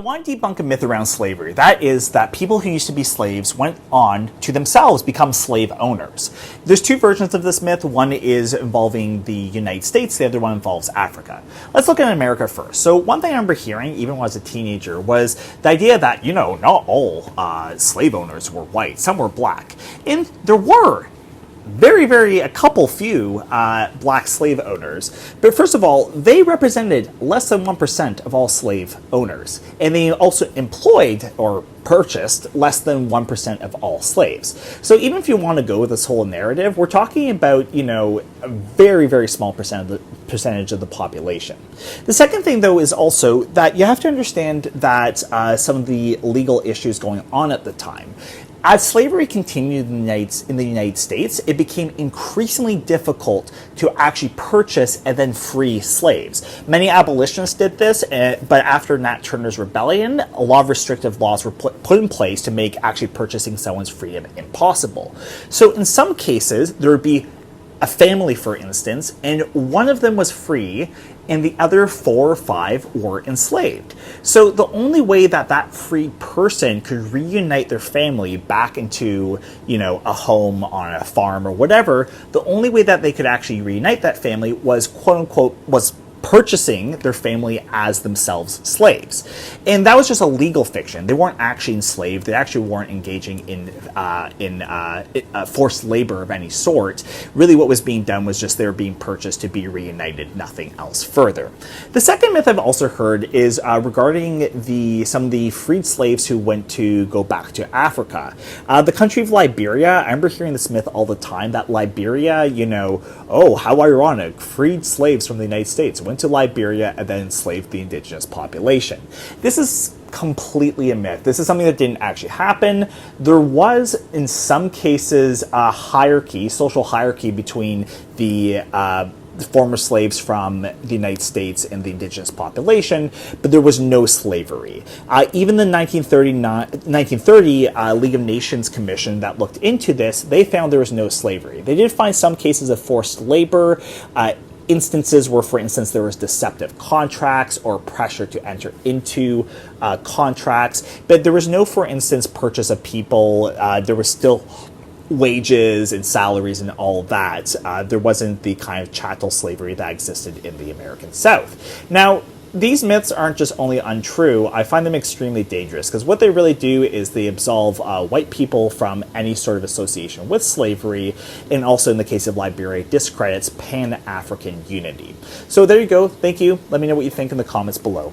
I want to debunk a myth around slavery. That is that people who used to be slaves went on to themselves become slave owners. There's two versions of this myth. One is involving the United States, the other one involves Africa. Let's look at America first. So one thing I remember hearing, even when I was a teenager, was the idea that, not all slave owners were white. Some were black. And there were a couple few black slave owners. But first of all, they represented less than 1% of all slave owners. And they also employed or purchased less than 1% of all slaves. So even if you want to go with this whole narrative, we're talking about, a very small percentage of the population. The second thing, though, is also that you have to understand that some of the legal issues going on at the time. As slavery continued in the United States, it became increasingly difficult to actually purchase and then free slaves. Many abolitionists did this, but after Nat Turner's rebellion, a lot of restrictive laws were put in place to make actually purchasing someone's freedom impossible. So in some cases, there would be a family, for instance, and one of them was free, and the other 4 or 5 were enslaved. So the only way that that free person could reunite their family back into, a home on a farm or whatever, the only way that they could actually reunite that family was, quote unquote, was purchasing their family as themselves slaves. And that was just a legal fiction. They weren't actually enslaved. They actually weren't engaging in forced labor of any sort. Really what was being done was just they were being purchased to be reunited, nothing else further. The second myth I've also heard is regarding some of the freed slaves who went to go back to Africa. The country of Liberia, I remember hearing this myth all the time, that Liberia, oh, how ironic, freed slaves from the United States, went to Liberia and then enslaved the indigenous population. This is completely a myth. This is something that didn't actually happen. There was, in some cases, a social hierarchy between the former slaves from the United States and the indigenous population, but there was no slavery. Even the 1930 League of Nations Commission that looked into this, they found there was no slavery. They did find some cases of forced labor, instances where, for instance, there was deceptive contracts or pressure to enter into contracts, but there was no, for instance, purchase of people. There was still wages and salaries and all that. There wasn't the kind of chattel slavery that existed in the American South. Now, these myths aren't just only untrue, I find them extremely dangerous, because what they really do is they absolve white people from any sort of association with slavery, and also in the case of Liberia, discredits Pan-African unity. So there you go. Thank you. Let me know what you think in the comments below.